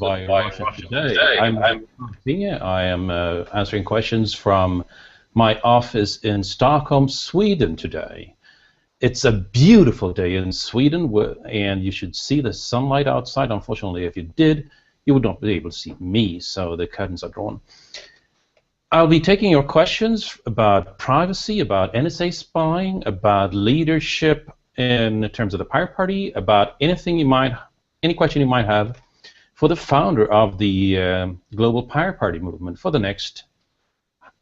by Russia today. I'm Falkvinge. I am answering questions from my office in Stockholm, Sweden today. It's a beautiful day in Sweden, and you should see the sunlight outside. Unfortunately, if you did, you would not be able to see me, so the curtains are drawn. I'll be taking your questions about privacy, about NSA spying, about leadership in terms of the Pirate Party, about any question you might have for the founder of the Global Pirate Party movement for the next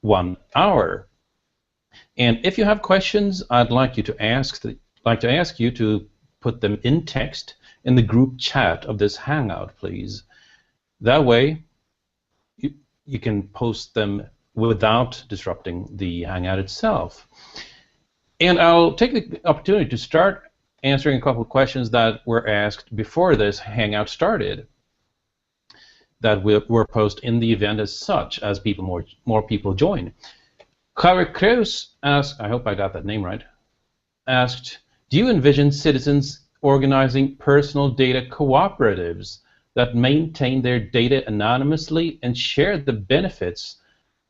1 hour. And if you have questions, I'd like you to ask you to put them in text in the group chat of this Hangout, please. That way, you can post them without disrupting the Hangout itself. And I'll take the opportunity to start answering a couple of questions that were asked before this Hangout started, that were posted in the event as such, as more people join. Kari Kreus asked, I hope I got that name right, asked, do you envision citizens organizing personal data cooperatives that maintain their data anonymously and share the benefits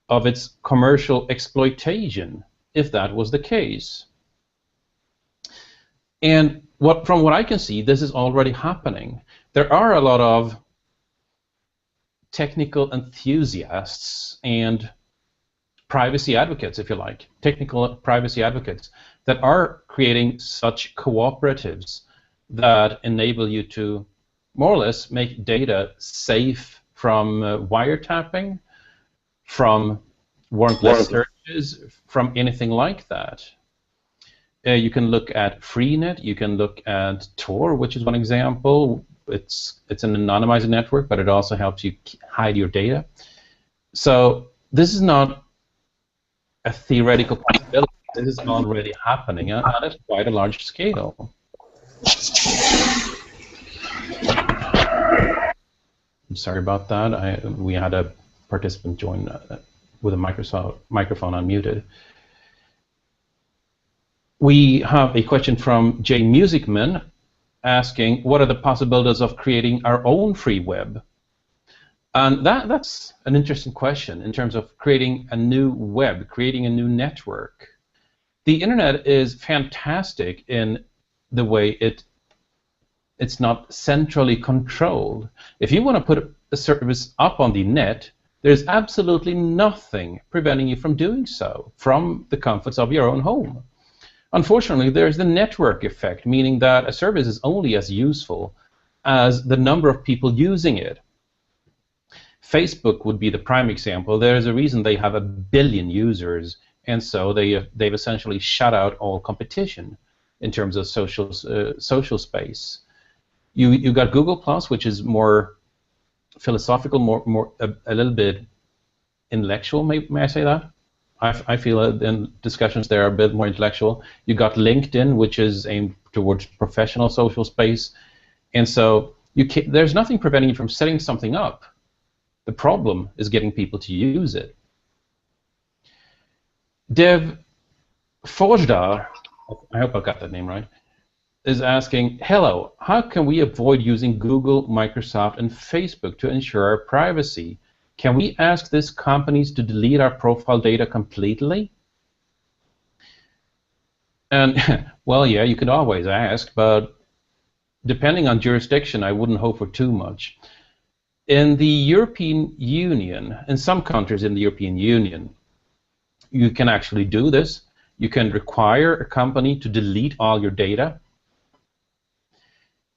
of its commercial exploitation, if that was the case? And from what I can see, this is already happening. There are a lot of technical enthusiasts and privacy advocates, if you like, technical privacy advocates that are creating such cooperatives that enable you to more or less make data safe from wiretapping, from warrantless searches, from anything like that. You can look at Freenet, you can look at Tor, which is one example. It's an anonymized network, but it also helps you hide your data. So this is not a theoretical possibility. This is already happening at quite a large scale. I'm sorry about that. We had a participant join with a microphone unmuted. We have a question from Jay Musicman asking, what are the possibilities of creating our own free web? And that's an interesting question in terms of creating a new web, creating a new network. The internet is fantastic in the way it's not centrally controlled. If you want to put a service up on the net, there's absolutely nothing preventing you from doing so from the comforts of your own home. Unfortunately, there's the network effect, meaning that a service is only as useful as the number of people using it. Facebook would be the prime example. There's a reason they have 1 billion users, and so they've essentially shut out all competition in terms of social space. You got Google Plus, which is more philosophical, a little bit intellectual. May I say that? I feel in discussions there are a bit more intellectual. You got LinkedIn, which is aimed towards professional social space, and so there's nothing preventing you from setting something up. The problem is getting people to use it. Dev Forjdar, I hope I got that name right, is asking, hello, how can we avoid using Google, Microsoft, and Facebook to ensure our privacy? Can we ask these companies to delete our profile data completely? And, well, yeah, you could always ask, but depending on jurisdiction, I wouldn't hope for too much. In the European Union, in some countries in the European Union, you can actually do this. You can require a company to delete all your data.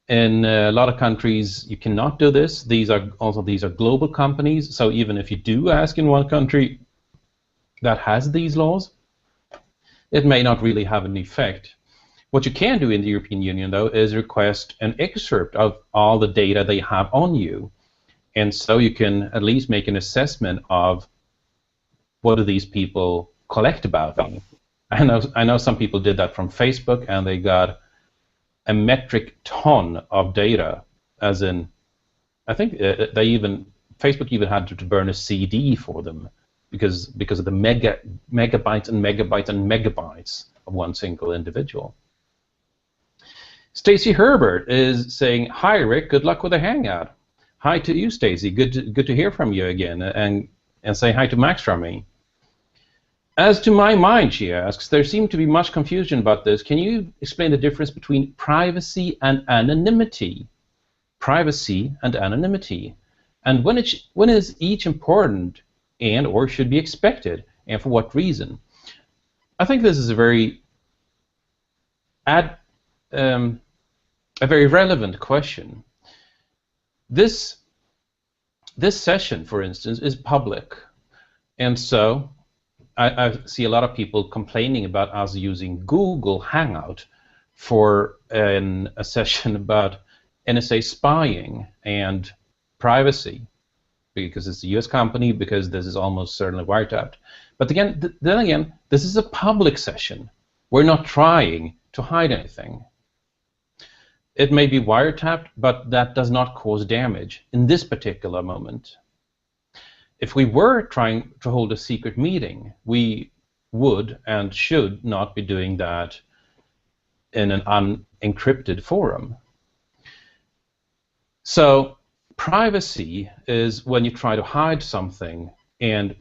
In a lot of countries, you cannot do this. These are global companies, so even if you do ask in one country that has these laws, it may not really have an effect. What you can do in the European Union, though, is request an excerpt of all the data they have on you, and so you can at least make an assessment of what do these people collect about me. I know some people did that from Facebook, and they got a metric ton of data, as in, I think Facebook even had to burn a CD for them because of the megabytes and megabytes and megabytes of one single individual. Stacy Herbert is saying, hi Rick, good luck with the Hangout. Hi to you, Stacy. Good to hear from you again, and say hi to Max from me. As to my mind, she asks, there seemed to be much confusion about this. Can you explain the difference between privacy and anonymity? Privacy and anonymity. And when is each important and or should be expected, and for what reason? I think this is a very relevant question. This session, for instance, is public, and so I see a lot of people complaining about us using Google Hangout for a session about NSA spying and privacy, because it's a U.S. company, because this is almost certainly wiretapped. But again, then again, this is a public session. We're not trying to hide anything. It may be wiretapped, but that does not cause damage in this particular moment. If we were trying to hold a secret meeting, we would and should not be doing that in an unencrypted forum. So privacy is when you try to hide something and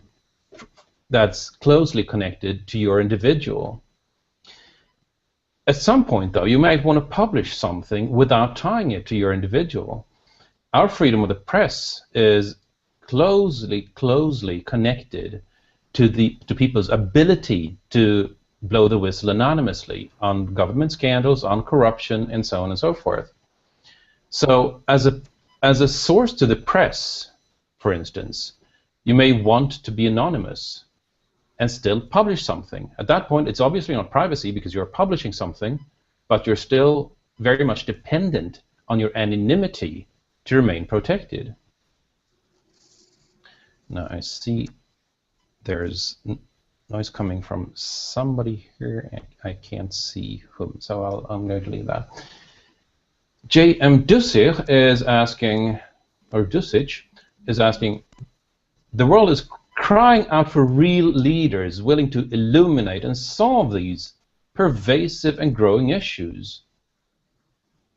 that's closely connected to your individual. At some point, though, you might want to publish something without tying it to your individual. Our freedom of the press is closely connected to people's ability to blow the whistle anonymously on government scandals, on corruption, and so on and so forth. So as a source to the press, for instance, you may want to be anonymous and still publish something. At that point, it's obviously not privacy because you're publishing something, but you're still very much dependent on your anonymity to remain protected. Now I see there's noise coming from somebody here, and I can't see whom, so I'm going to leave that. J.M. Dussich is asking, or Dussich is asking, the world is crying out for real leaders willing to illuminate and solve these pervasive and growing issues.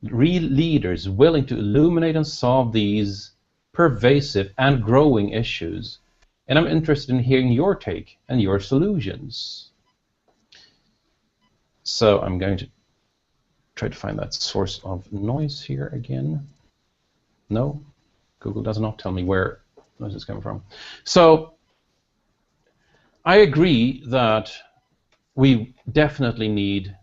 Real leaders willing to illuminate and solve these pervasive and growing issues. And I'm interested in hearing your take and your solutions. So I'm going to try to find that source of noise here again. No, Google does not tell me where noise is coming from. So I agree that we definitely need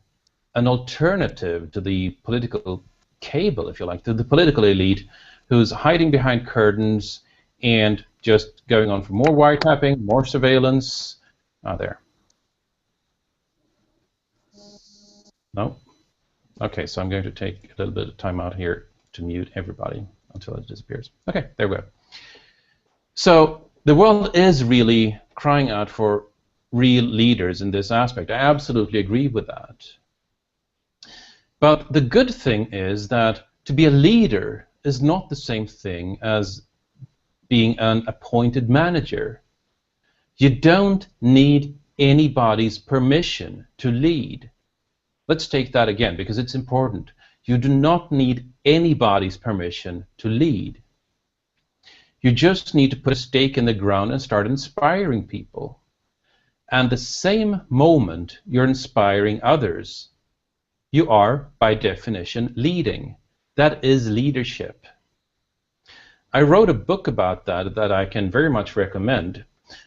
an alternative to the political cable, if you like, to the political elite who's hiding behind curtains and just going on for more wiretapping, more surveillance. There. No? Okay, so I'm going to take a little bit of time out here to mute everybody until it disappears. Okay, there we go. So the world is really crying out for real leaders in this aspect. I absolutely agree with that. But the good thing is that to be a leader is not the same thing as being an appointed manager. You don't need anybody's permission to lead. Let's take that again because it's important. You do not need anybody's permission to lead. You just need to put a stake in the ground and start inspiring people. And the same moment you're inspiring others, you are, by definition, leading. That is leadership. I wrote a book about that I can very much recommend.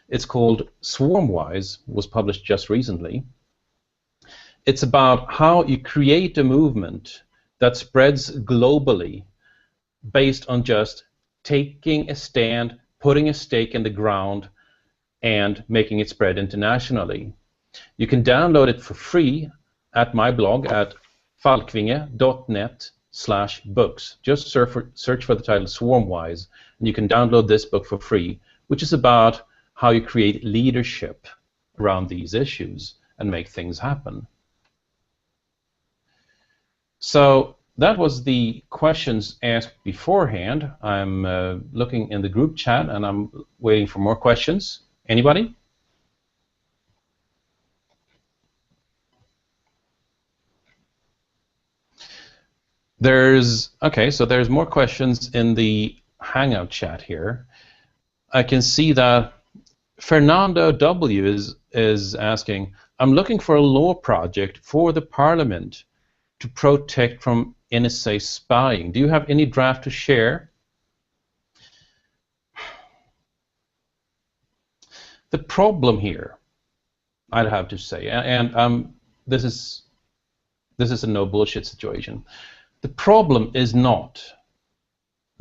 It's called Swarmwise, was published just recently. It's about how you create a movement that spreads globally based on just taking a stand, putting a stake in the ground, and making it spread internationally. You can download it for free at my blog at falkvinge.net/books. Just search for the title Swarmwise, and you can download this book for free, which is about how you create leadership around these issues and make things happen. So that was the questions asked beforehand. I'm looking in the group chat, and I'm waiting for more questions. Anybody? Okay, so there's more questions in the Hangout chat here, I can see that Fernando W is asking, I'm looking for a law project for the Parliament to protect from NSA spying. Do you have any draft to share? The problem here, I'd have to say, and this is a no bullshit situation. The problem is not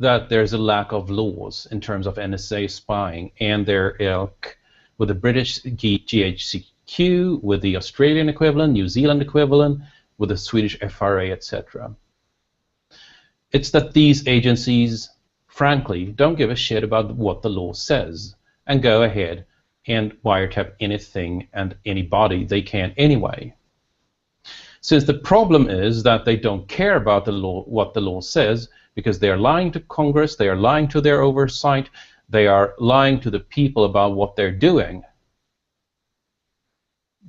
that there's a lack of laws in terms of NSA spying and their ilk with the British GHQ, with the Australian equivalent, New Zealand equivalent, with the Swedish FRA, etc. It's that these agencies, frankly, don't give a shit about what the law says and go ahead and wiretap anything and anybody they can anyway. Since the problem is that they don't care about the law, what the law says, because they are lying to Congress, they are lying to their oversight, they are lying to the people about what they're doing.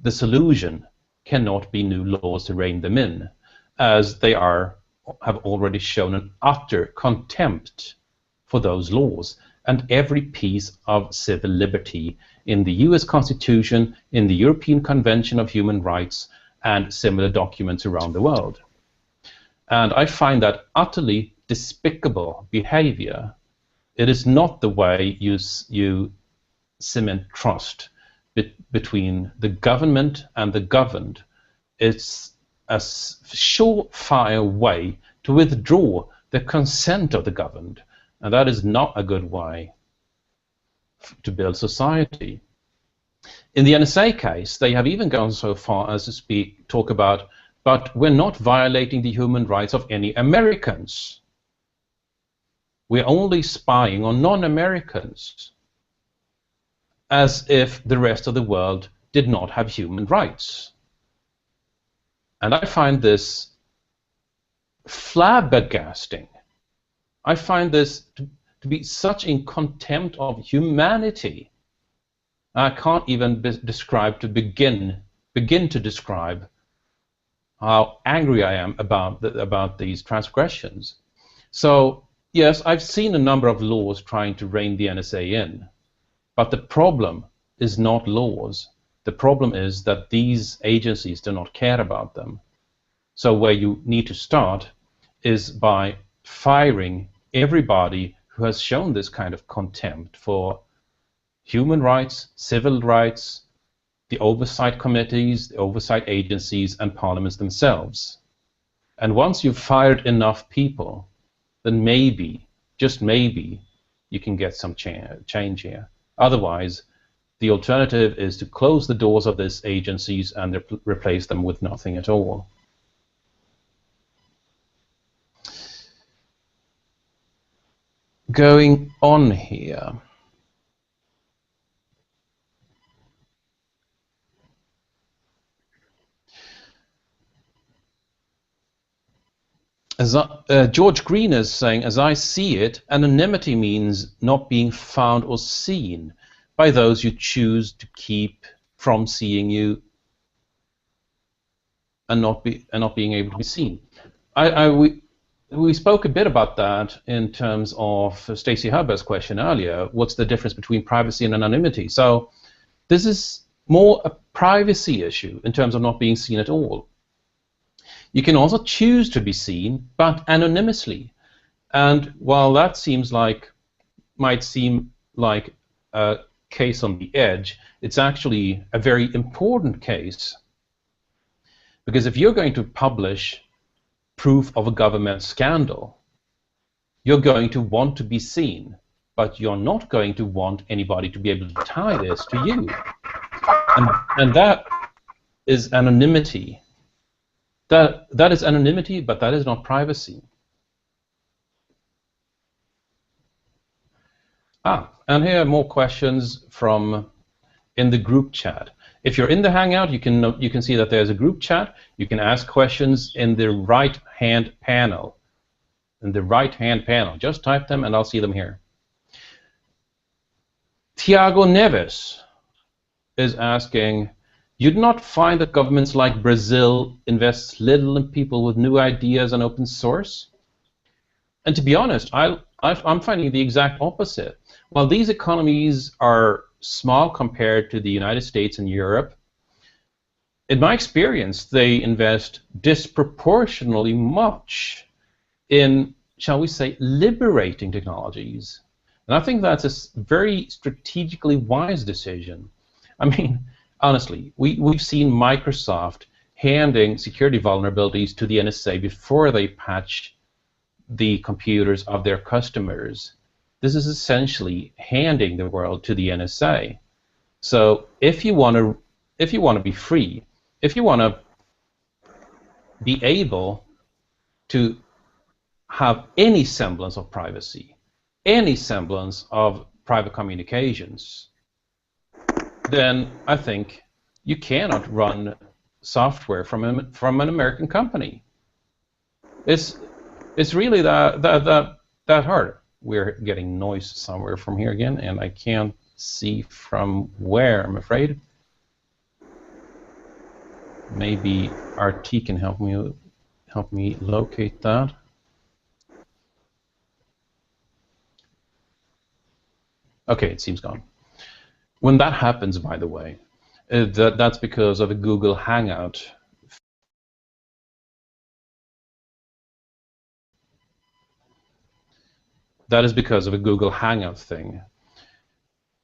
The solution cannot be new laws to rein them in, as they have already shown an utter contempt for those laws and every piece of civil liberty in the US Constitution, in the European Convention of Human Rights, and similar documents around the world. And I find that utterly despicable behavior. It is not the way you cement trust between the government and the governed. It's a surefire way to withdraw the consent of the governed, and that is not a good way to build society. In the NSA case, they have even gone so far as to talk about, but we're not violating the human rights of any Americans. We're only spying on non-Americans, as if the rest of the world did not have human rights. And I find this flabbergasting. I find this to be such in contempt of humanity. I can't even begin to describe how angry I am about these transgressions. So yes, I've seen a number of laws trying to rein the NSA in, but the problem is not laws. The problem is that these agencies do not care about them. So where you need to start is by firing everybody who has shown this kind of contempt for human rights, civil rights, the oversight committees, the oversight agencies, and parliaments themselves. And once you've fired enough people, then maybe, just maybe, you can get some change here. Otherwise, the alternative is to close the doors of these agencies and replace them with nothing at all. Going on here. George Green is saying, as I see it, anonymity means not being found or seen by those you choose to keep from seeing you and not being able to be seen. We spoke a bit about that in terms of Stacey Hubbard's question earlier. What's the difference between privacy and anonymity? So this is more a privacy issue in terms of not being seen at all. You can also choose to be seen, but anonymously. And while that might seem like a case on the edge, it's actually a very important case. Because if you're going to publish proof of a government scandal, you're going to want to be seen, but you're not going to want anybody to be able to tie this to you. And that is anonymity. That is anonymity, but that is not privacy. And here are more questions from in the group chat. If you're in the Hangout, you can see that there's a group chat. You can ask questions in the right-hand panel. In the right-hand panel, just type them, and I'll see them here. Tiago Neves is asking, you do not find that governments like Brazil invest little in people with new ideas and open source? And to be honest, I I'm finding the exact opposite. While these economies are small compared to the United States and Europe, in my experience, they invest disproportionately much in, shall we say, liberating technologies. And I think that's a very strategically wise decision. I mean, honestly, we've seen Microsoft handing security vulnerabilities to the NSA before they patch the computers of their customers. This is essentially handing the world to the NSA. So if you want to be free, if you want to be able to have any semblance of privacy, any semblance of private communications, then I think you cannot run software from an American company. It's really that hard. We're getting noise somewhere from here again, and I can't see from where, I'm afraid. Maybe RT can help me locate that. Okay, it seems gone. When that happens, by the way, that's because of a Google Hangout. That is because of a Google Hangout thing.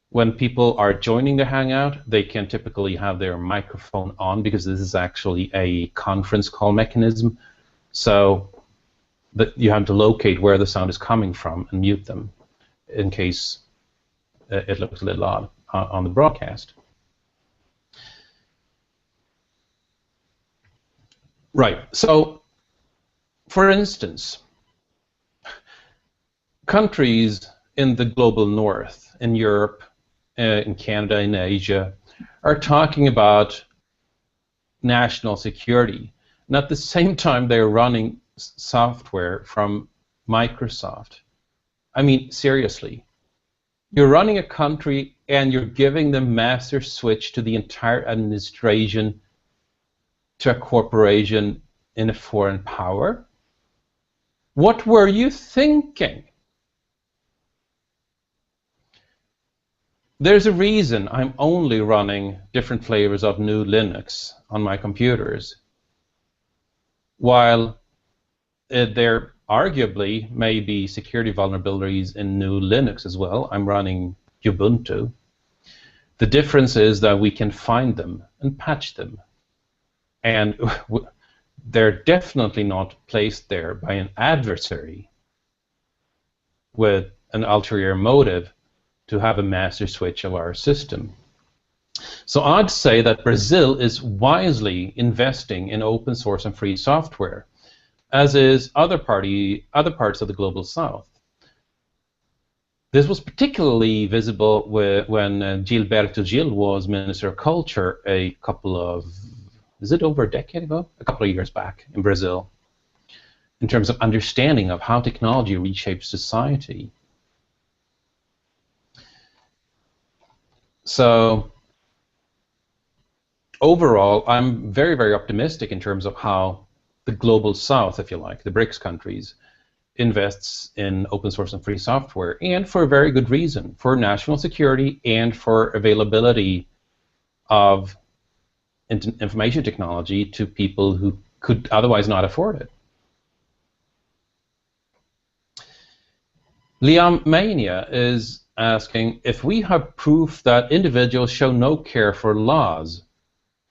When people are joining the Hangout, they can typically have their microphone on because this is actually a conference call mechanism. So that you have to locate where the sound is coming from and mute them in case it looks a little odd on the broadcast. Right. So, for instance, countries in the global north, in Europe, in Canada, in Asia, are talking about national security. And at the same time, they're running software from Microsoft. I mean, seriously. You're running a country and you're giving the master switch to the entire administration to a corporation in a foreign power? What were you thinking? There's a reason I'm only running different flavors of GNU Linux on my computers. While there arguably may be security vulnerabilities in GNU Linux as well, I'm running Ubuntu. The difference is that we can find them and patch them. And they're definitely not placed there by an adversary with an ulterior motive to have a master switch of our system. So I'd say that Brazil is wisely investing in open source and free software, as is other parts of the global south. This was particularly visible when Gilberto Gil was Minister of Culture a couple of, is it over a decade ago? A couple of years back in Brazil, in terms of understanding of how technology reshapes society. So overall, I'm very, very optimistic in terms of how the global south, if you like, the BRICS countries, invests in open source and free software, and for a very good reason, for national security and for availability of information technology to people who could otherwise not afford it. Liam Mania is asking, if we have proof that individuals show no care for laws,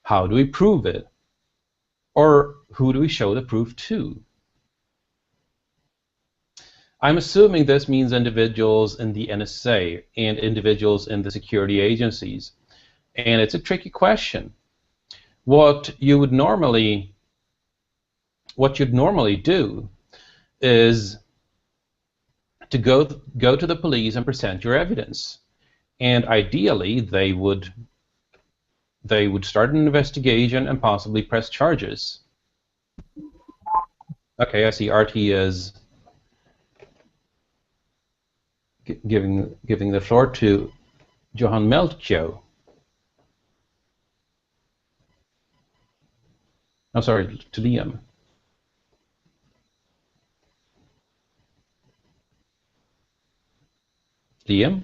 how do we prove it? Or who do we show the proof to? I'm assuming this means individuals in the NSA and individuals in the security agencies. And it's a tricky question. What you'd normally do is to go to the police and present your evidence. And ideally, they would start an investigation and possibly press charges. Okay, I see RT is giving the floor to Johan Melchio. I'm sorry, to Liam. Liam?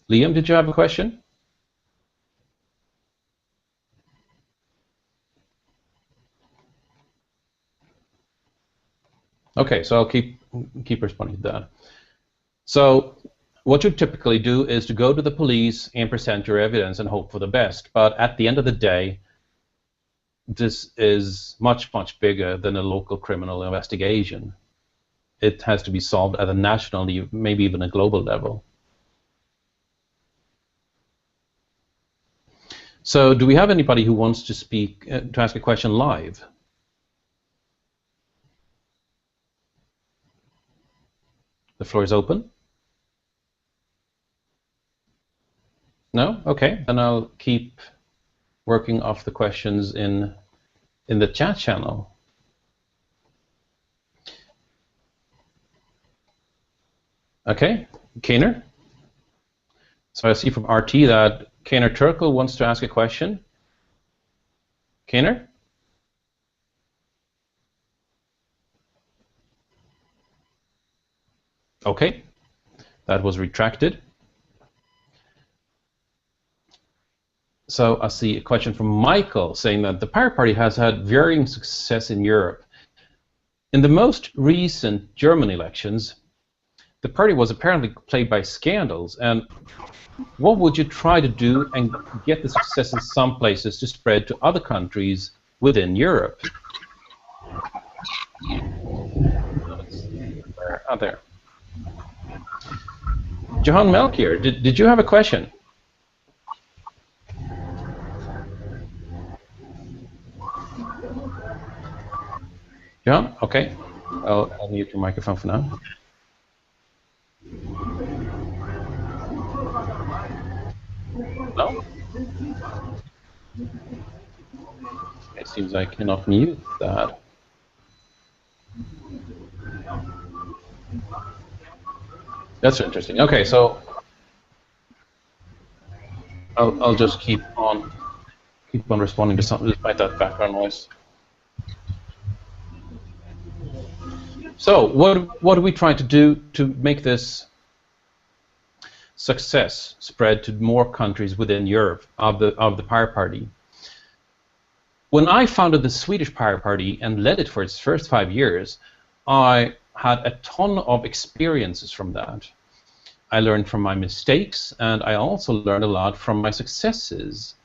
Liam, did you have a question? Okay, so I'll keep responding to that. So what you typically do is to go to the police and present your evidence and hope for the best. But at the end of the day, this is much, much bigger than a local criminal investigation. It has to be solved at a national, maybe even a global level. So do we have anybody who wants to speak, to ask a question live? The floor is open. No? Okay, then I'll keep working off the questions in the chat channel. Okay, Kainer. So I see from RT that Kainer Turkle wants to ask a question. Kainer? Okay, that was retracted. So I see a question from Michael saying that the Pirate Party has had varying success in Europe. In the most recent German elections, the party was apparently plagued by scandals, and what would you try to do and get the success in some places to spread to other countries within Europe? Where are there? Johan Melchior, did you have a question? Johan? Okay. I'll mute your microphone for now. No? It seems I cannot mute that. That's interesting. Okay, so I'll just keep on responding to something despite that background noise. So what are we trying to do to make this success spread to more countries within Europe of the Pirate Party? When I founded the Swedish Pirate Party and led it for its first 5 years, I had a ton of experiences from that. I learned from my mistakes, and I also learned a lot from my successes.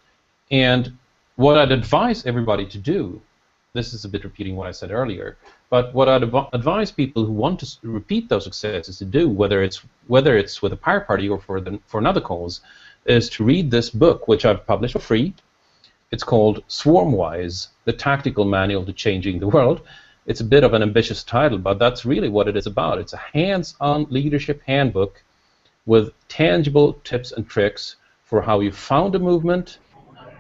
And what I'd advise everybody to do, this is a bit repeating what I said earlier, but what I'd advise people who want to repeat those successes to do, whether it's with the Pirate Party or for another cause, is to read this book, which I've published for free. It's called Swarmwise, the Tactical Manual to Changing the World. It's a bit of an ambitious title, but that's really what it is about. It's a hands-on leadership handbook with tangible tips and tricks for how you found a movement,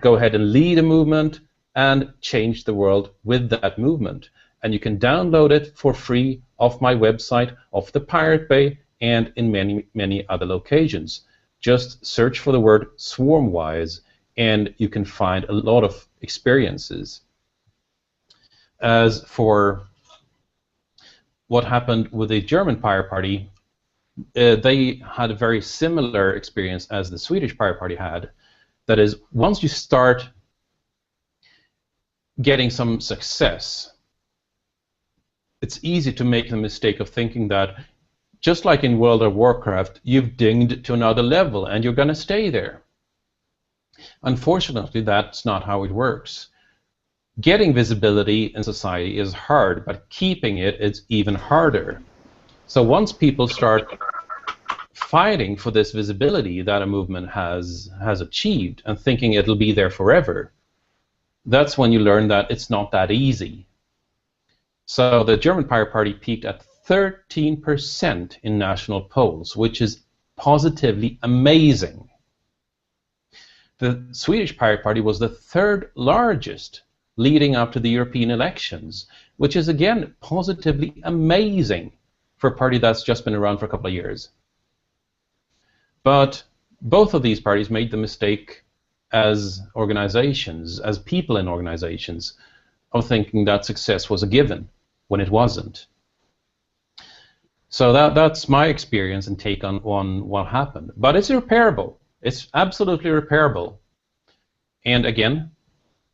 go ahead and lead a movement, and change the world with that movement. And you can download it for free off my website, off the Pirate Bay, and in many, many other locations. Just search for the word Swarmwise, and you can find a lot of experiences. As for what happened with the German Pirate Party, they had a very similar experience as the Swedish Pirate Party had. That is, once you start getting some success, it's easy to make the mistake of thinking that, just like in World of Warcraft, you've dinged to another level and you're going to stay there. Unfortunately, that's not how it works. Getting visibility in society is hard, but keeping it is even harder. So once people start fighting for this visibility that a movement has achieved and thinking it'll be there forever, that's when you learn that it's not that easy. So the German Pirate Party peaked at 13% in national polls, which is positively amazing. The Swedish Pirate Party was the third largest leading up to the European elections, which is again positively amazing for a party that's just been around for a couple of years. But both of these parties made the mistake as organizations, as people in organizations, of thinking that success was a given when it wasn't. So that's my experience and take on what happened. But it's repairable. It's absolutely repairable. And again,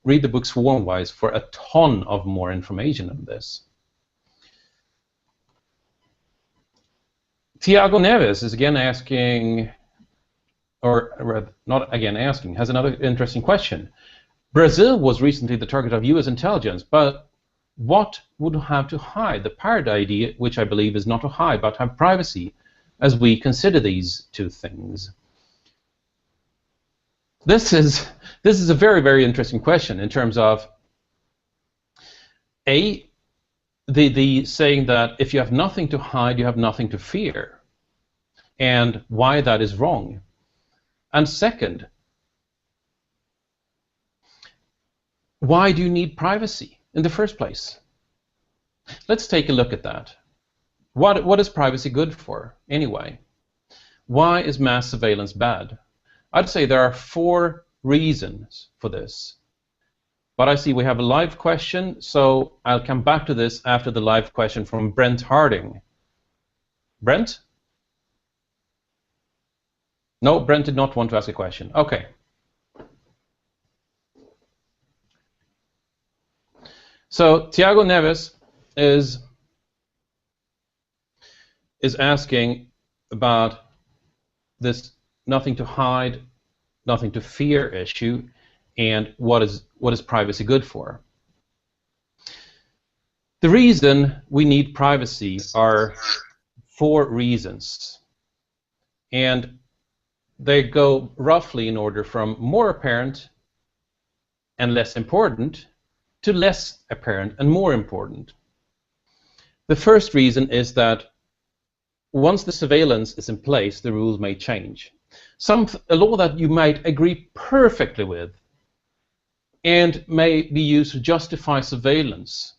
read the book Swarmwise for a ton of more information on this. Tiago Neves is again asking, or not again asking, has another interesting question. Brazil was recently the target of US intelligence, but what would have to hide? The pirate idea, which I believe is not to hide, but have privacy, as we consider these two things. This is a very, very interesting question in terms of the saying that if you have nothing to hide, you have nothing to fear, and why that is wrong. And second, why do you need privacy in the first place? Let's take a look at that. What is privacy good for anyway? Why is mass surveillance bad? I'd say there are 4 reasons for this. But I see we have a live question, so I'll come back to this after the live question from Brent Harding. Brent? No, Brent did not want to ask a question. Okay. So Tiago Neves is asking about this nothing to hide, nothing to fear issue, and what is privacy good for? The reason we need privacy are 4 reasons, and they go roughly in order from more apparent and less important to less apparent and more important. The first reason is that once the surveillance is in place, the rules may change. A law that you might agree perfectly with and may be used to justify surveillance.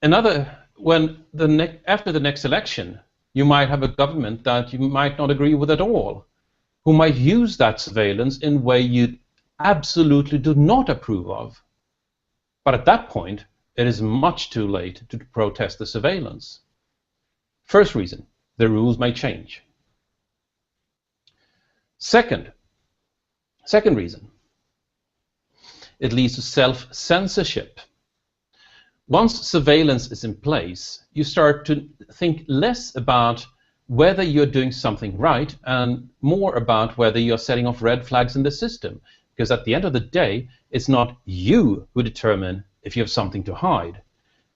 After the next election, you might have a government that you might not agree with at all, who might use that surveillance in a way you absolutely do not approve of. But at that point, it is much too late to protest the surveillance. First reason, the rules may change. Second reason, it leads to self-censorship. Once surveillance is in place, you start to think less about whether you're doing something right and more about whether you're setting off red flags in the system. Because at the end of the day, it's not you who determine if you have something to hide.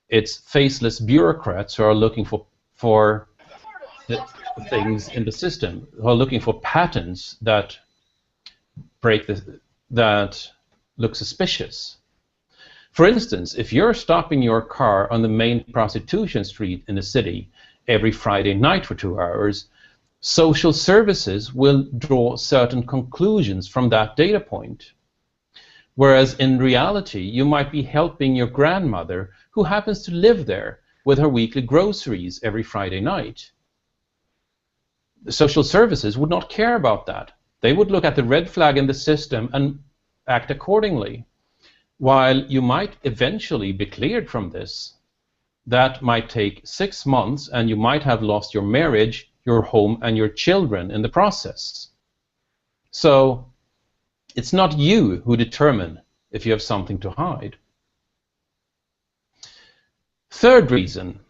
It's faceless bureaucrats who are looking for things in the system, who are looking for patterns that that look suspicious. For instance, if you're stopping your car on the main prostitution street in the city every Friday night for 2 hours, social services will draw certain conclusions from that data point. Whereas in reality, you might be helping your grandmother who happens to live there with her weekly groceries every Friday night. The social services would not care about that. They would look at the red flag in the system and act accordingly. While you might eventually be cleared from this, that might take 6 months, and you might have lost your marriage, your home, and your children in the process. So it's not you who determine if you have something to hide. Third reason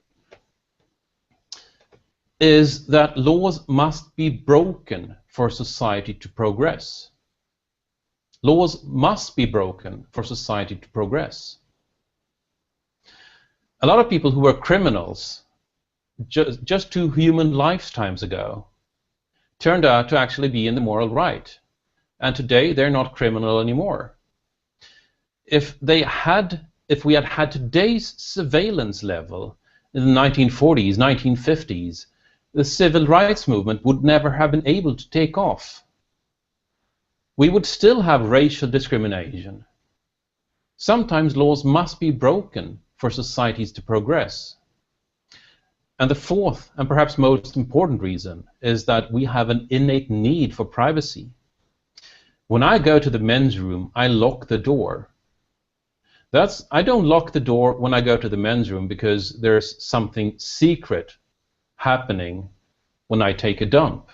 is that laws must be broken for society to progress. Laws must be broken for society to progress. A lot of people who were criminals just 2 human lifetimes ago turned out to actually be in the moral right. And today they're not criminal anymore. If we had had today's surveillance level in the 1940s, 1950s, the civil rights movement would never have been able to take off. We would still have racial discrimination. Sometimes laws must be broken for societies to progress. And the fourth, and perhaps most important reason, is that we have an innate need for privacy. When I go to the men's room, I lock the door. I don't lock the door when I go to the men's room because there's something secret happening when I take a dump.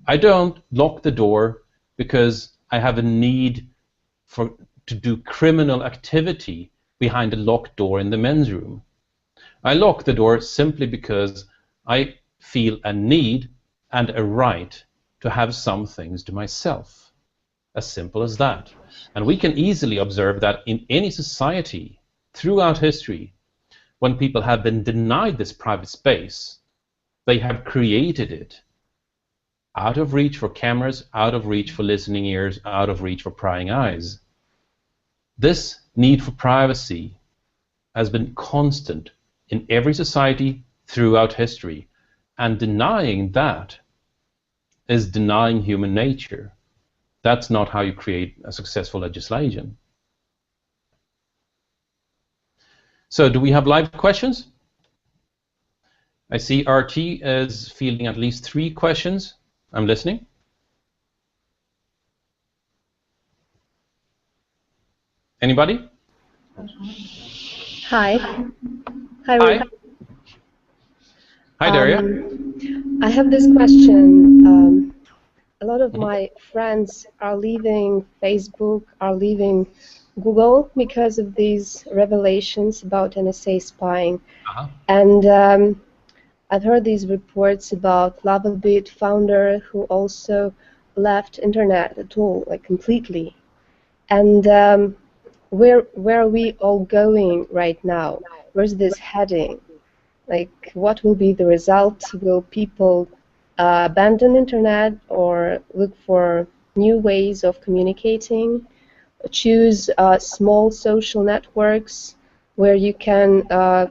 I don't lock the door because I have a need to do criminal activity behind a locked door in the men's room. I lock the door simply because I feel a need and a right to have some things to myself. As simple as that. And we can easily observe that in any society throughout history, when people have been denied this private space, they have created it out of reach for cameras, out of reach for listening ears, out of reach for prying eyes. This need for privacy has been constant in every society throughout history, and denying that is denying human nature. That's not how you create a successful legislation. So do we have live questions? I see RT is fielding at least 3 questions. I'm listening. Anybody? Hi. Hi. Hi. Hi, Daria. I have this question. A lot of my friends are leaving Facebook, are leaving Google because of these revelations about NSA spying. And I've heard these reports about LavaBit founder who also left internet at all, like completely. And where are we all going right now? Where's this heading? Like, what will be the result? Will people abandon internet or look for new ways of communicating? Choose small social networks where you can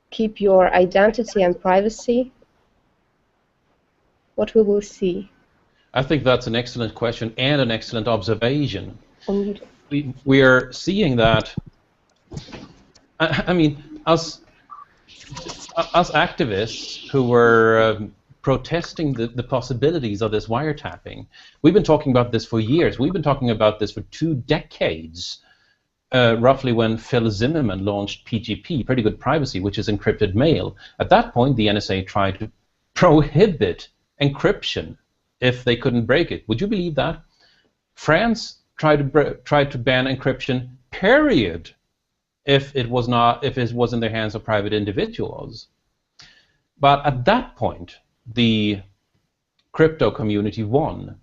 keep your identity and privacy? What we will see? I think that's an excellent question and an excellent observation. We are seeing that. I mean, us activists who were protesting the possibilities of this wiretapping, we've been talking about this for years. We've been talking about this for 2 decades, roughly when Phil Zimmermann launched PGP, Pretty Good Privacy, which is encrypted mail. At that point, the NSA tried to prohibit encryption if they couldn't break it. Would you believe that? France tried to ban encryption, period, if it was in the hands of private individuals. But at that point, the crypto community won,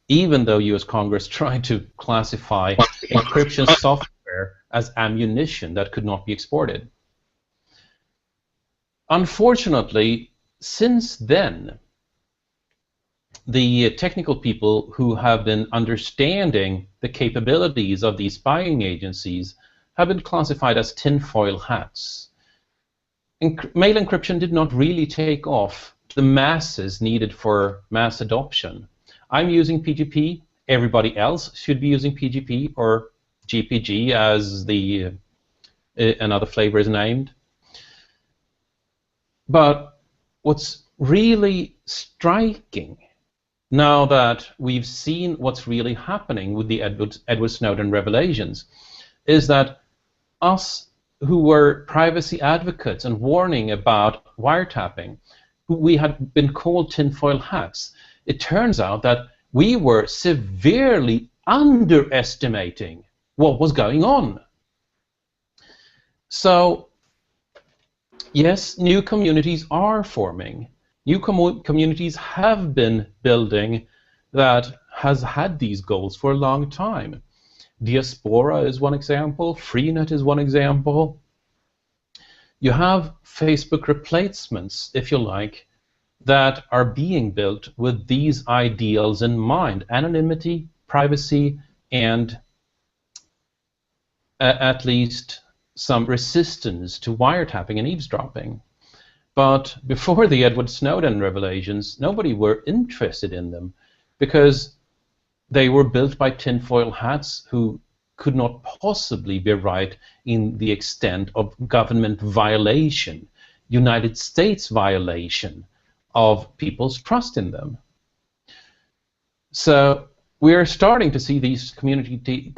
even though US Congress tried to classify encryption software as ammunition that could not be exported. Unfortunately, since then, the technical people who have been understanding the capabilities of these spying agencies have been classified as tinfoil hats. Mail encryption did not really take off to the masses needed for mass adoption. I'm using PGP. Everybody else should be using PGP or GPG, as another flavor is named. But what's really striking, now that we've seen what's really happening with the Edward Snowden revelations, is that us who were privacy advocates and warning about wiretapping, we had been called tinfoil hats. It turns out that we were severely underestimating what was going on. So, yes, new communities are forming. New communities have been building that has had these goals for a long time. Diaspora is one example. Freenet is one example. You have Facebook replacements, if you like, that are being built with these ideals in mind: anonymity, privacy, and at least some resistance to wiretapping and eavesdropping. But before the Edward Snowden revelations, nobody were interested in them because they were built by tinfoil hats who could not possibly be right in the extent of government violation, United States violation of people's trust in them. So we're starting to see these communities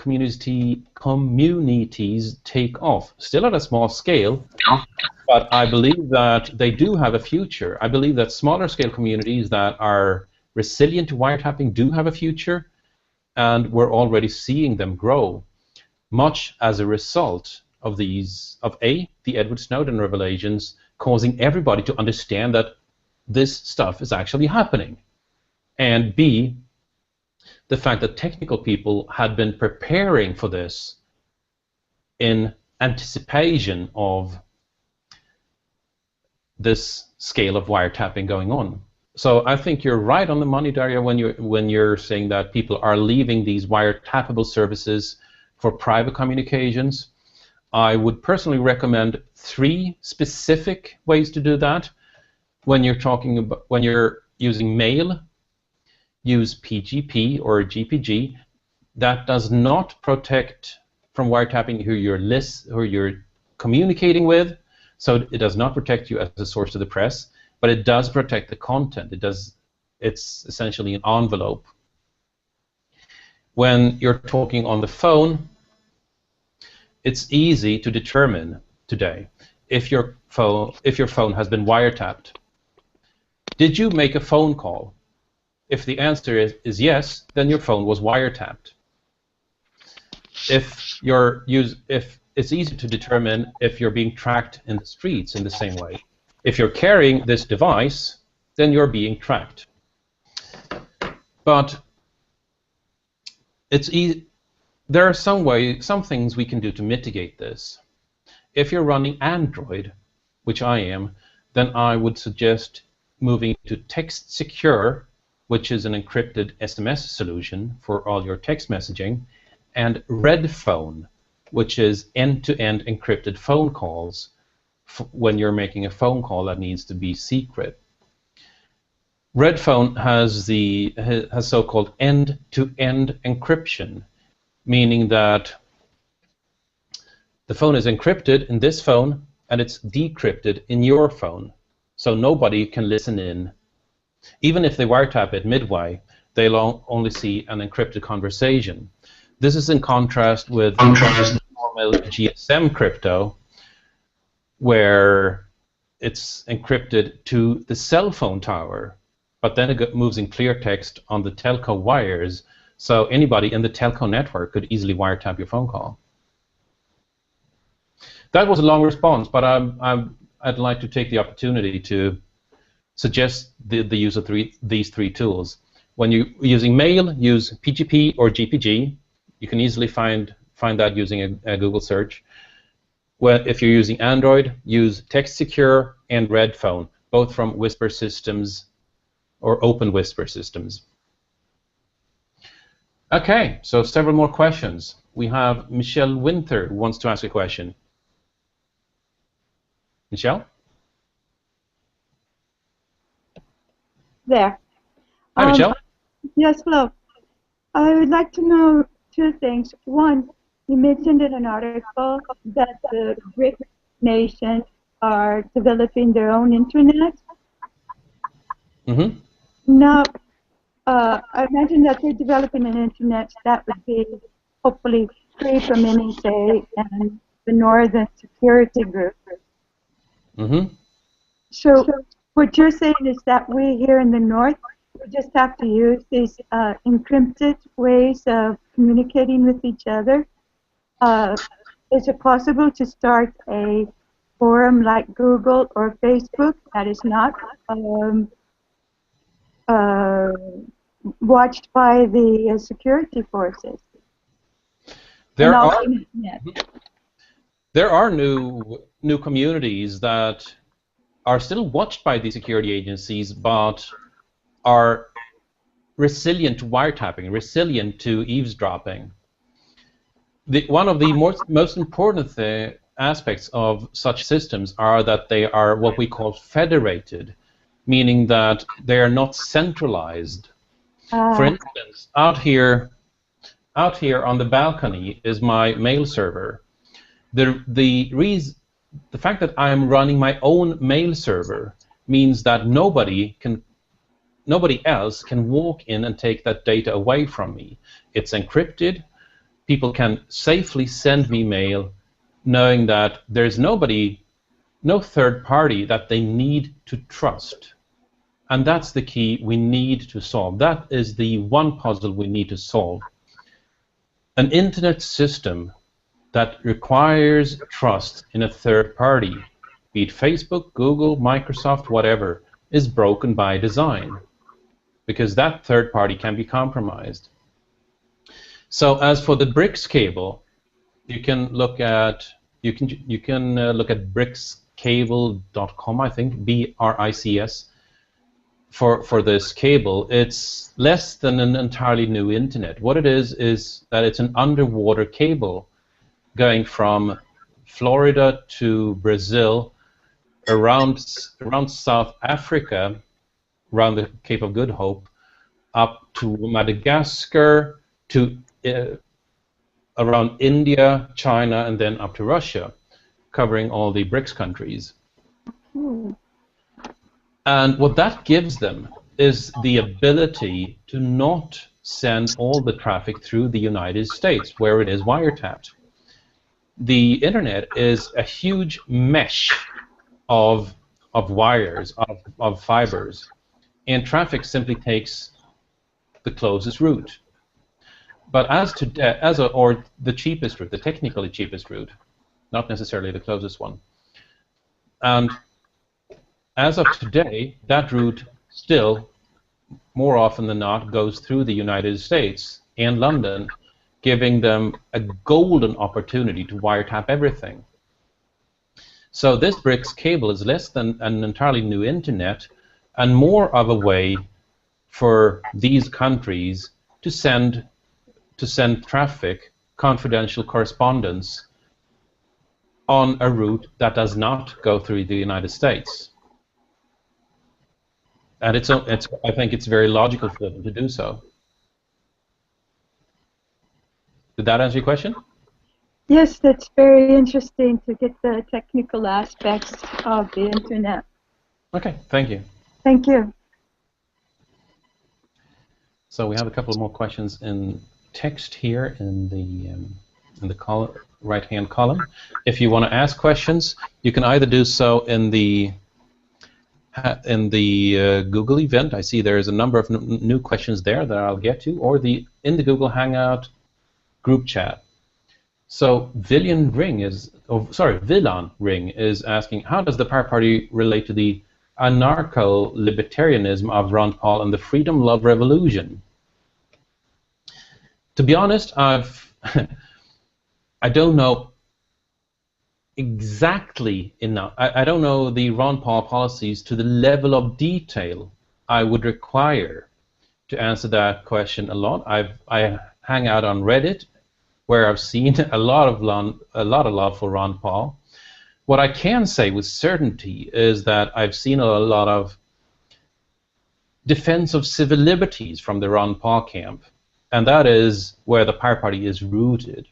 take off, still at a small scale, but I believe that they do have a future. I believe that smaller scale communities that are resilient to wiretapping do have a future, and we're already seeing them grow, much as a result of these, of A, the Edward Snowden revelations, causing everybody to understand that this stuff is actually happening, and B, the fact that technical people had been preparing for this in anticipation of this scale of wiretapping going on. So I think you're right on the money, Daria, when you're saying that people are leaving these wiretappable services for private communications. I would personally recommend 3 specific ways to do that. When you're using mail, use PGP or GPG. That does not protect from wiretapping who you're communicating with, so it does not protect you as a source to the press, but it does protect the content. It's essentially an envelope. When you're talking on the phone, it's easy to determine today if your phone has been wiretapped. Did you make a phone call? If the answer is yes, then your phone was wiretapped. If it's easy to determine if you're being tracked in the streets in the same way. If you're carrying this device, then you're being tracked. But it's easy. There are some things we can do to mitigate this. If you're running Android, which I am, then I would suggest moving to Text Secure, which is an encrypted SMS solution for all your text messaging, and Red Phone, which is end-to-end encrypted phone calls when you're making a phone call that needs to be secret. Red Phone has so-called end-to-end encryption, meaning that the phone is encrypted in this phone and it's decrypted in your phone, so nobody can listen in. Even if they wiretap it midway, they'll only see an encrypted conversation. This is in contrast with normal GSM crypto, where it's encrypted to the cell phone tower, but then it moves in clear text on the telco wires, so anybody in the telco network could easily wiretap your phone call. That was a long response, but I'd like to take the opportunity to suggest the use of these 3 tools. When you're using mail, use PGP or GPG. You can easily find that using a Google search. Well, if you're using Android, use Text Secure and Red Phone, both from Whisper Systems or Open Whisper Systems. Okay, so several more questions. We have Michelle Winther who wants to ask a question. Michelle? There. Hi, Michelle. Yes, hello. I would like to know 2 things. One, you mentioned in an article that the BRIC nations are developing their own internet. Mm-hmm. Now, I imagine that they're developing an internet that would be hopefully free from NSA and the Northern Security Group. Mm-hmm. So what you're saying is that we here in the North, we just have to use these encrypted ways of communicating with each other. Is it possible to start a forum like Google or Facebook that is not watched by the security forces? There are new communities that are still watched by the security agencies, but are resilient to wiretapping, resilient to eavesdropping. One of the most important aspects of such systems are that they are what we call federated, meaning that they are not centralized. For instance, out here on the balcony is my mail server. The fact that I am running my own mail server means that nobody can nobody else can walk in and take that data away from me. It's encrypted. People can safely send me mail knowing that there's nobody, no third party that they need to trust. And that's the key we need to solve. That is the one puzzle we need to solve. An internet system that requires trust in a third party, be it Facebook, Google, Microsoft, whatever, is broken by design, because that third party can be compromised. So as for the BRICS cable, you can look at look at bricscable.com, I think, BRICS, for this cable. It's less than an entirely new internet. What it is that it's an underwater cable going from Florida to Brazil, around South Africa, around the Cape of Good Hope, up to Madagascar, to around India, China, and then up to Russia, covering all the BRICS countries. And what that gives them is the ability to not send all the traffic through the United States, where it is wiretapped. The internet is a huge mesh of wires, of fibers, and traffic simply takes the closest route. But or the cheapest route, the technically cheapest route, not necessarily the closest one. And as of today, that route still, more often than not, goes through the United States and London, giving them a golden opportunity to wiretap everything. So this BRICS cable is less than an entirely new internet, and more of a way for these countries to send traffic, confidential correspondence, on a route that does not go through the United States. And I think it's very logical for them to do so. Did that answer your question? Yes, that's very interesting to get the technical aspects of the internet. Okay, thank you. Thank you. So we have a couple more questions in text here in the right-hand column. If you want to ask questions, you can either do so in the Google event. I see there's a number of new questions there that I'll get to, or in the Google Hangout group chat. So Vilan Ring is asking, how does the Pirate Party relate to the anarcho-libertarianism of Ron Paul and the freedom love revolution? To be honest, I don't know exactly enough. I don't know the Ron Paul policies to the level of detail I would require to answer that question a lot. I hang out on Reddit, where I've seen a lot of love for Ron Paul. What I can say with certainty is that I've seen a lot of defense of civil liberties from the Ron Paul camp, and that is where the Pirate Party is rooted.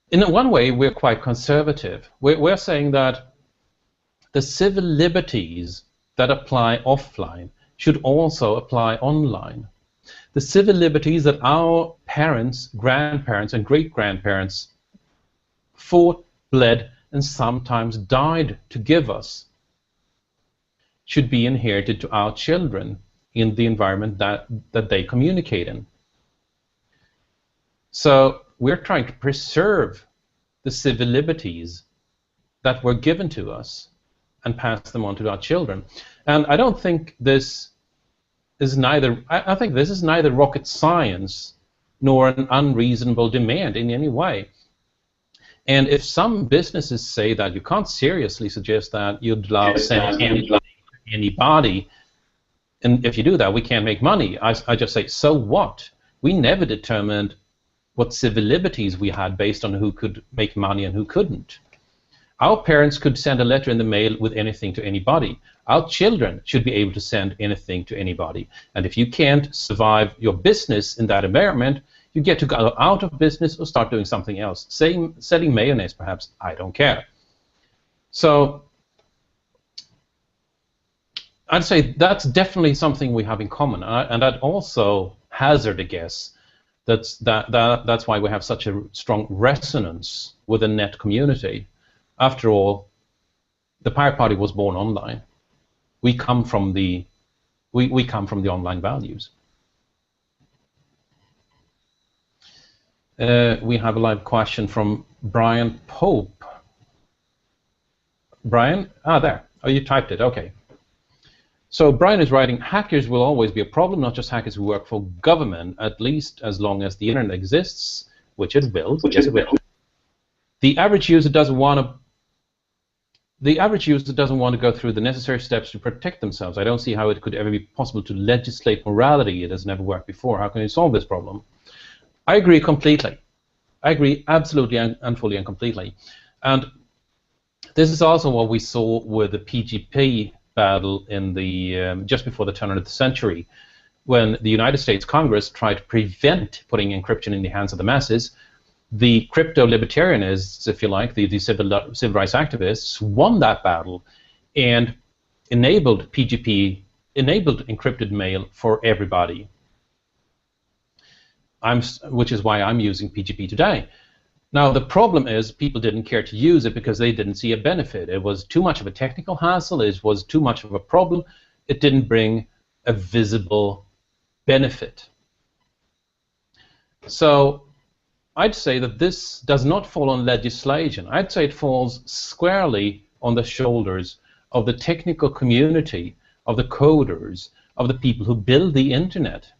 In one way, we're quite conservative. We're saying that the civil liberties that apply offline should also apply online. The civil liberties that our parents, grandparents, and great-grandparents fought, bled, and sometimes died to give us should be inherited to our children in the environment that they communicate in. So we're trying to preserve the civil liberties that were given to us and pass them on to our children. And I don't think this is I think this is neither rocket science nor an unreasonable demand in any way. And if some businesses say that you can't seriously suggest that you'd allow sending anybody, and if you do that, we can't make money, I just say, so what? We never determined what civil liberties we had based on who could make money and who couldn't. Our parents could send a letter in the mail with anything to anybody. Our children should be able to send anything to anybody. And if you can't survive your business in that environment, you get to go out of business or start doing something else. Selling mayonnaise, perhaps. I don't care. So I'd say that's definitely something we have in common, and I'd also hazard a guess that's why we have such a strong resonance with the net community. After all, the Pirate Party was born online. We come from the online values. We have a live question from Brian Pope. Brian? Ah, there. Oh, you typed it. Okay. So Brian is writing, hackers will always be a problem, not just hackers who work for government, at least as long as the internet exists, which it will. Yes, it will. The average user doesn't want to go through the necessary steps to protect themselves. I don't see how it could ever be possible to legislate morality. It has never worked before. How can you solve this problem? I agree completely. I agree absolutely and fully and completely. And this is also what we saw with the PGP battle in the just before the turn of the century, when the United States Congress tried to prevent putting encryption in the hands of the masses. The crypto-libertarianists, if you like, the civil rights activists, won that battle and enabled PGP, enabled encrypted mail for everybody. Which is why I'm using PGP today. Now, the problem is people didn't care to use it because they didn't see a benefit. It was too much of a technical hassle. It was too much of a problem. It didn't bring a visible benefit. So I'd say that this does not fall on legislation. I'd say it falls squarely on the shoulders of the technical community, of the coders, of the people who build the internet,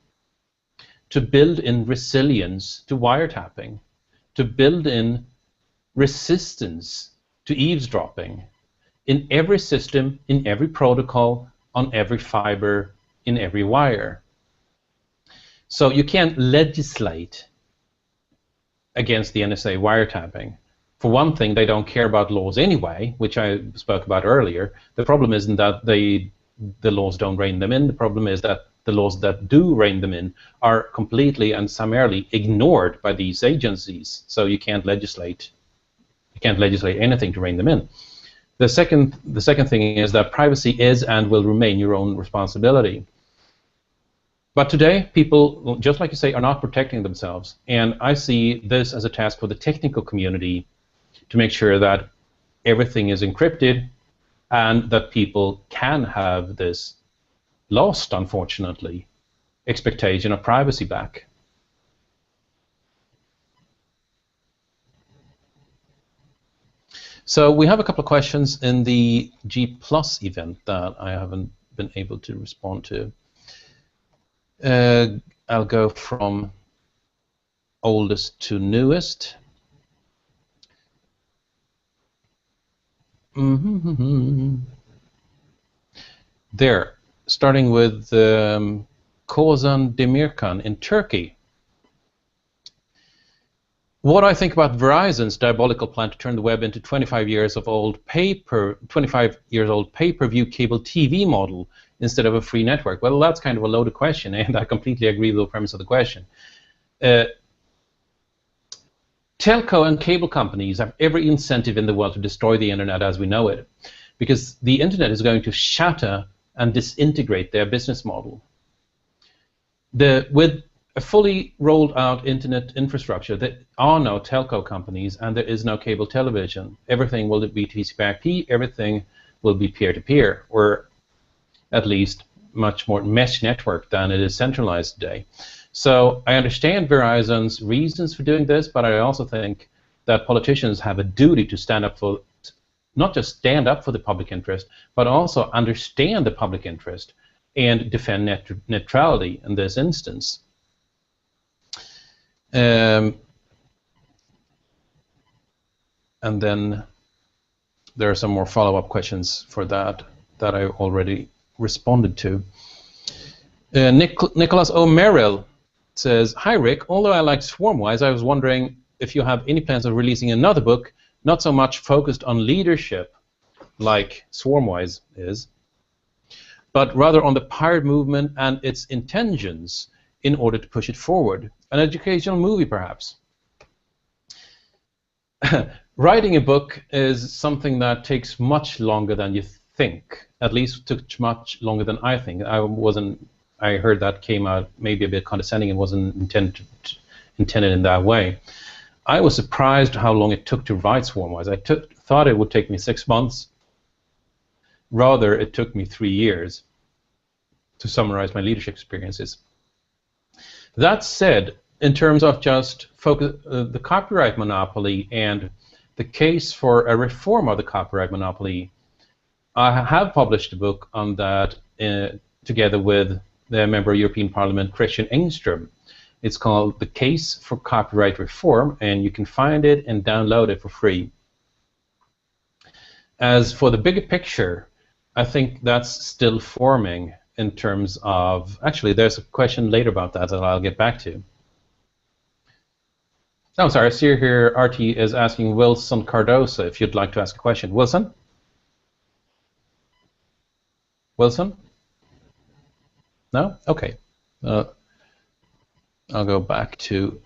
to build in resilience to wiretapping, to build in resistance to eavesdropping in every system, in every protocol, on every fiber, in every wire. So you can't legislate against the NSA wiretapping. For one thing, they don't care about laws anyway, which I spoke about earlier. The problem isn't that the laws don't rein them in. The problem is that the laws that do rein them in are completely and summarily ignored by these agencies. So you can't legislate. You can't legislate anything to rein them in. The second thing is that privacy is and will remain your own responsibility. But today, people, just like you say, are not protecting themselves. And I see this as a task for the technical community to make sure that everything is encrypted and that people can have this lost, unfortunately, expectation of privacy back. So we have a couple of questions in the G+ event that I haven't been able to respond to. I'll go from oldest to newest. There, starting with Kozan Demirkan in Turkey. What I think about Verizon's diabolical plan to turn the web into 25 years old pay-per-view cable TV model instead of a free network? Well, that's kind of a loaded question, and I completely agree with the premise of the question. Telco and cable companies have every incentive in the world to destroy the internet as we know it, because the internet is going to shatter and disintegrate their business model. With a fully rolled out internet infrastructure, there are no telco companies and there is no cable television. Everything will be TCP/IP, everything will be peer-to-peer, or at least much more mesh network than it is centralized today. So I understand Verizon's reasons for doing this, but I also think that politicians have a duty to stand up for, not just stand up for the public interest, but also understand the public interest and defend neutrality in this instance. And then there are some more follow-up questions for that I already responded to. Nicholas O'Merrill says, "Hi Rick, although I like Swarmwise, I was wondering if you have any plans of releasing another book, not so much focused on leadership like Swarmwise is, but rather on the pirate movement and its intentions in order to push it forward. An educational movie, perhaps." Writing a book is something that takes much longer than you think. At least took much longer than I think. I heard that came out maybe a bit condescending and wasn't intended in that way. I was surprised how long it took to write Swarmwise. I thought it would take me 6 months. Rather, it took me 3 years to summarize my leadership experiences. That said, in terms of just focus, the copyright monopoly and the case for a reform of the copyright monopoly, I have published a book on that together with the member of European Parliament, Christian Engström. It's called The Case for Copyright Reform, and you can find it and download it for free. As for the bigger picture, I think that's still forming in terms of... Actually, there's a question later about that I'll get back to. Oh, sorry, I see here RT is asking Wilson Cardosa if you'd like to ask a question. Wilson? Wilson? No? Okay. I'll go back to...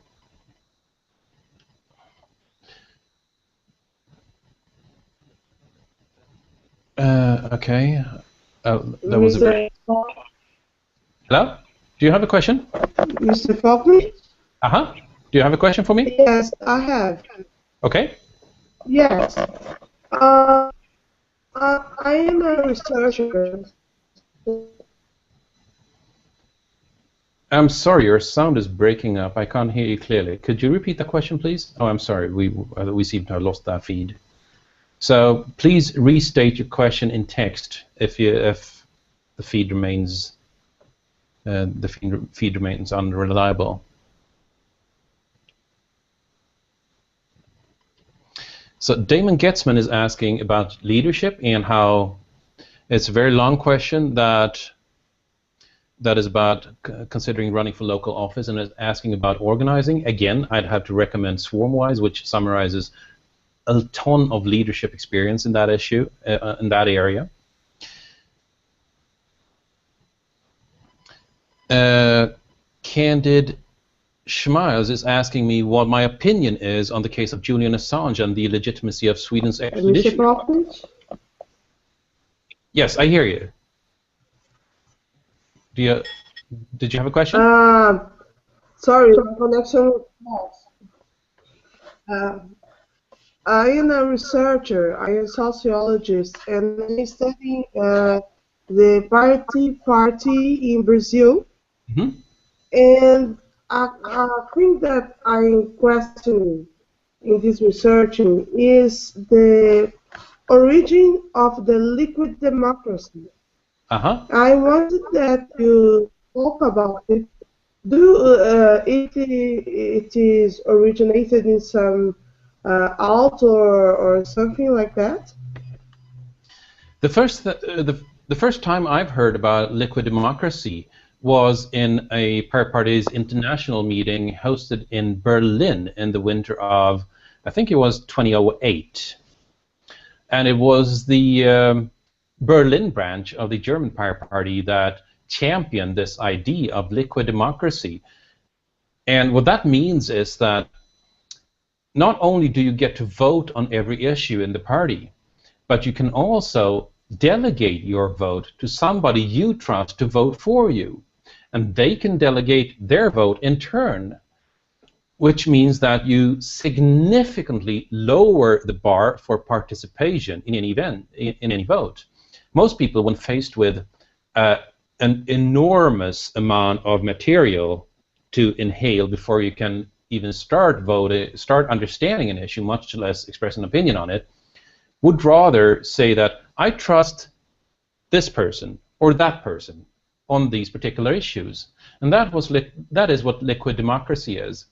okay. That was a... Hello? Do you have a question? Mr. Falkvinge? Uh-huh. Do you have a question for me? Yes, I have. Okay. Yes. I am a researcher. I'm sorry, your sound is breaking up. I can't hear you clearly. Could you repeat the question, please? Oh, I'm sorry. We seem to have lost that feed. So please restate your question in text if the feed remains unreliable. So Damon Getzman is asking about leadership and how it's a very long question that is about considering running for local office, and is asking about organizing. Again, I'd have to recommend Swarmwise, which summarizes a ton of leadership experience in that issue, in that area. Candid Schmiles is asking me what my opinion is on the case of Julian Assange and the legitimacy of Sweden's extradition. Yes, I hear you. Did you have a question? Sorry, my connection was lost. I am a researcher. I am a sociologist, and I'm studying the party in Brazil. Mm-hmm. And I think that I'm questioning in this researching is the origin of the liquid democracy. Uh-huh. I wanted that you talk about it. It is originated in some author or something like that? The first time I've heard about liquid democracy was in a Pirate Party's international meeting hosted in Berlin in the winter of, I think it was 2008. And it was the Berlin branch of the German Pirate Party that championed this idea of liquid democracy. And what that means is that not only do you get to vote on every issue in the party, but you can also delegate your vote to somebody you trust to vote for you. And they can delegate their vote in turn, which means that you significantly lower the bar for participation in any event, in any vote. Most people, when faced with an enormous amount of material to inhale before you can even start voting, start understanding an issue, much less express an opinion on it, would rather say that I trust this person or that person on these particular issues. And that is what liquid democracy is.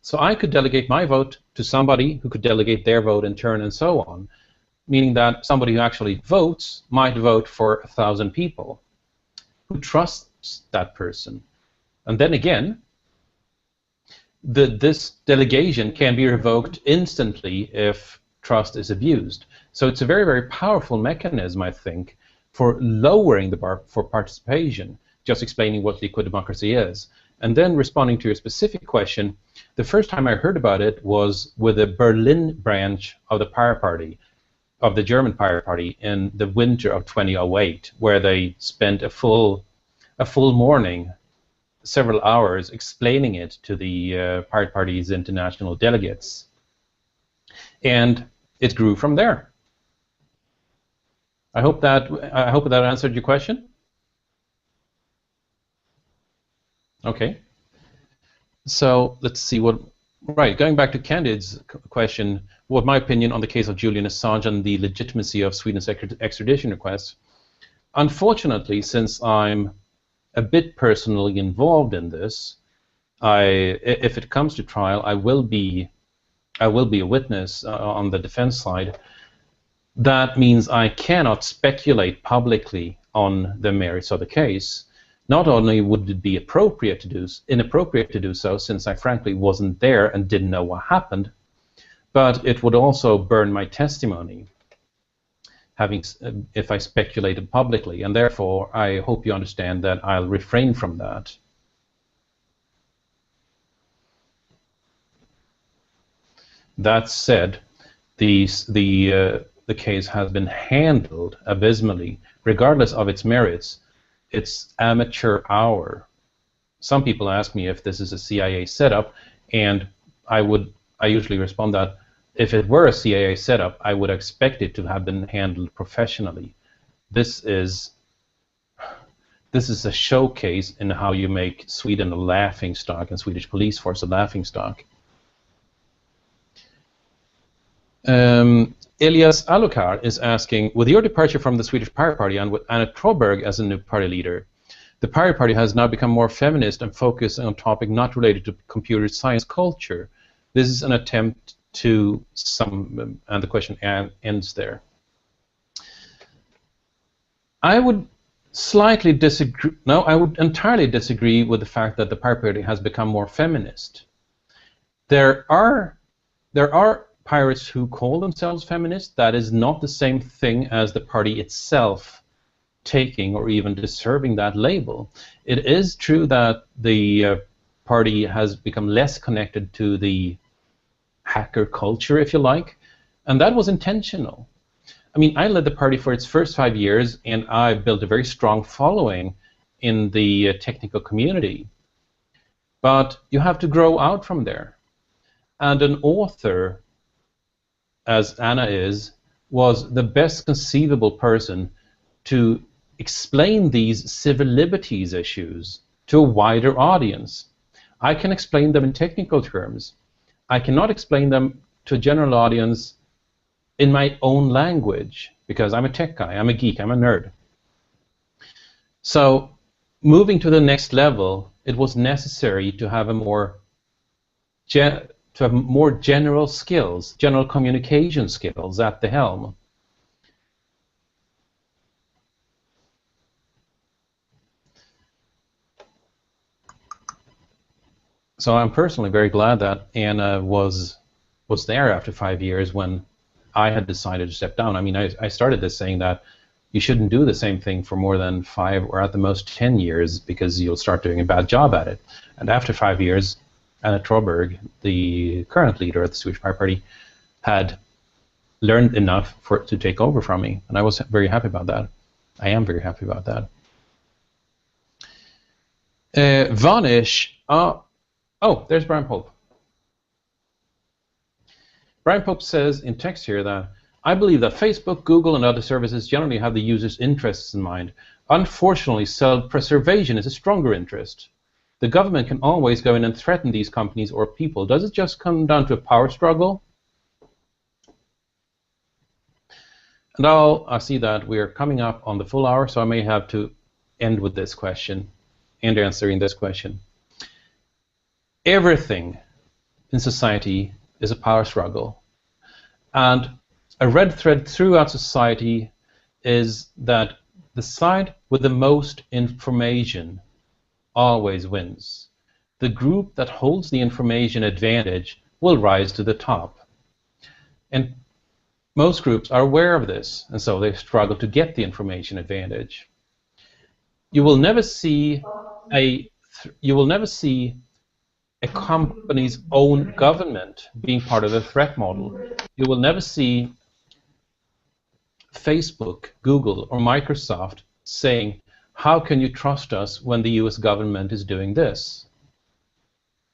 So I could delegate my vote to somebody who could delegate their vote in turn, and so on, meaning that somebody who actually votes might vote for 1,000 people who trusts that person. And then again, this delegation can be revoked instantly if trust is abused. So it's a very, very powerful mechanism, I think, for lowering the bar for participation, just explaining what liquid democracy is. And then responding to your specific question, the first time I heard about it was with the Berlin branch of the Pirate Party. of the German Pirate Party in the winter of 2008, where they spent a full morning, several hours, explaining it to the Pirate Party's international delegates. And it grew from there. I hope that answered your question. Okay. So let's see what. Right, going back to Candid's question, what my opinion on the case of Julian Assange and the legitimacy of Sweden's extradition request. Unfortunately, since I'm a bit personally involved in this, if it comes to trial, I will be a witness on the defense side. That means I cannot speculate publicly on the merits of the case. Not only would it be inappropriate to do so, since I frankly wasn't there and didn't know what happened, but it would also burn my testimony if I speculated publicly, and therefore I hope you understand that I'll refrain from that. That said, the case has been handled abysmally, regardless of its merits. It's amateur hour. Some people ask me if this is a CIA setup, and I usually respond that if it were a CIA setup, I would expect it to have been handled professionally. This is a showcase in how you make Sweden a laughingstock and Swedish police force a laughingstock. Elias Alukar is asking, with your departure from the Swedish Pirate Party and with Anna Troberg as a new party leader, the Pirate Party has now become more feminist and focused on a topic not related to computer science culture. This is an attempt to some, and the question ends there. I would slightly disagree. No, I would entirely disagree with the fact that the Pirate Party has become more feminist. There are pirates who call themselves feminists. That is not the same thing as the party itself taking or even deserving that label. It is true that the party has become less connected to the hacker culture, if you like, and that was intentional. I mean, I led the party for its first 5 years, and I built a very strong following in the technical community. But you have to grow out from there. And an author, as Anna is, was the best conceivable person to explain these civil liberties issues to a wider audience. I can explain them in technical terms. I cannot explain them to a general audience in my own language, because I'm a tech guy, I'm a geek, I'm a nerd. So, moving to the next level, it was necessary to have more general skills, general communication skills at the helm. So I'm personally very glad that Anna was there after 5 years when I had decided to step down. I mean, I started this saying that you shouldn't do the same thing for more than 5 or at the most 10 years because you'll start doing a bad job at it. And after 5 years, Anna Troberg, the current leader of the Swedish Pirate Party, had learned enough to take over from me, and I was very happy about that. I am very happy about that. Vanish, oh, there's Brian Pope. Brian Pope says in text here that, I believe that Facebook, Google, and other services generally have the user's interests in mind. Unfortunately, self-preservation is a stronger interest. The government can always go in and threaten these companies or people. Does it just come down to a power struggle? And I see that we're coming up on the full hour, so I may have to end with this question and answering this question. Everything in society is a power struggle. And a red thread throughout society is that the side with the most information always wins. The group that holds the information advantage will rise to the top. And most groups are aware of this, and so they struggle to get the information advantage. You will never see a company's own government being part of the threat model. You will never see Facebook, Google, or Microsoft saying, how can you trust us when the US government is doing this?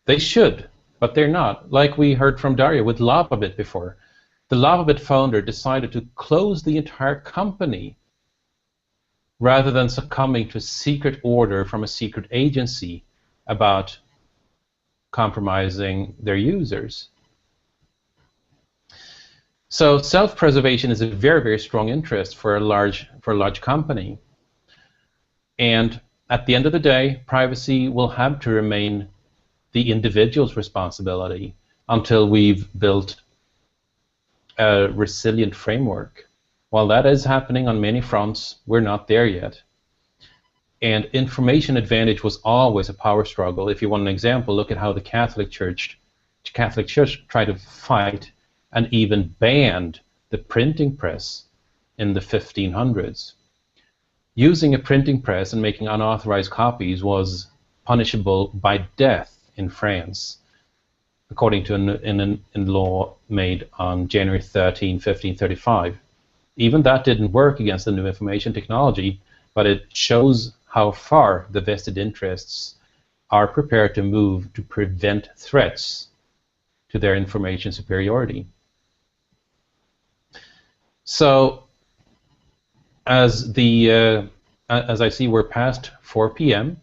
They should, but they're not. Like we heard from Daria with LavaBit before. The LavaBit founder decided to close the entire company rather than succumbing to a secret order from a secret agency about compromising their users. So self-preservation is a very, very strong interest for a large company. And at the end of the day, privacy will have to remain the individual's responsibility until we've built a resilient framework. While that is happening on many fronts, we're not there yet. And information advantage was always a power struggle. If you want an example, look at how the Catholic Church tried to fight and even banned the printing press in the 1500s. Using a printing press and making unauthorized copies was punishable by death in France, according to a law made on January 13, 1535. Even that didn't work against the new information technology, but it shows how far the vested interests are prepared to move to prevent threats to their information superiority. So, as I see we're past 4 p.m.,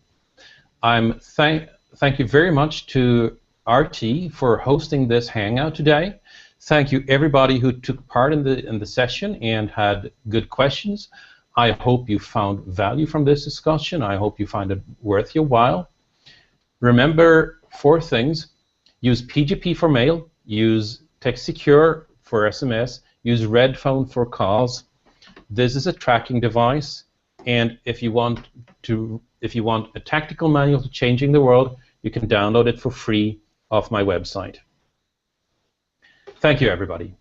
thank you very much to RT for hosting this Hangout today. Thank you everybody who took part in the session and had good questions. I hope you found value from this discussion. I hope you find it worth your while. Remember 4 things. Use PGP for mail, use TextSecure for SMS, use Red Phone for calls. This is a tracking device, and if you want a tactical manual to changing the world, you can download it for free off my website. Thank you, everybody.